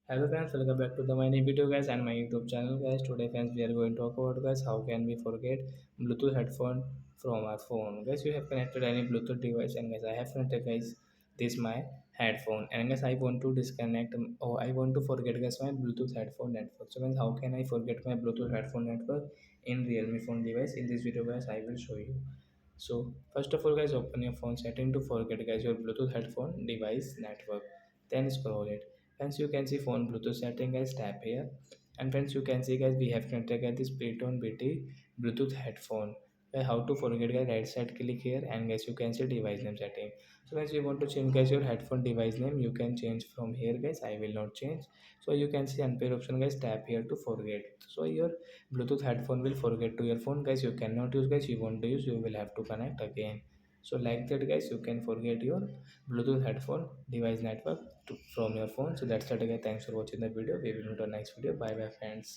Hello friends, welcome back to the my new video guys and my YouTube channel guys. Today friends we are going to talk about guys how can we forget Bluetooth headphone from our phone. Guys you have connected any Bluetooth device and guys I have connected guys this my headphone and guys I want to disconnect or I want to forget guys my Bluetooth headphone network. So guys how can I forget my Bluetooth headphone network in Realme phone device? In this video guys I will show you. So first of all guys open your phone setting to forget guys your Bluetooth headphone device network. Then scroll it. Friends you can see phone Bluetooth setting guys tap here. And friends you can see guys we have connected guys this pre-tone BT Bluetooth headphone. How to forget guys right side click here and guys you can see device name setting. So guys you want to change guys your headphone device name you can change from here guys I will not change. So you can see unpair option guys tap here to forget. So your Bluetooth headphone will forget to your phone guys you cannot use guys you want to use you will have to connect again. So like that guys you can forget your Bluetooth headphone device network from your phone. So that's it again. Thanks for watching the video. We will meet on next video. Bye bye friends.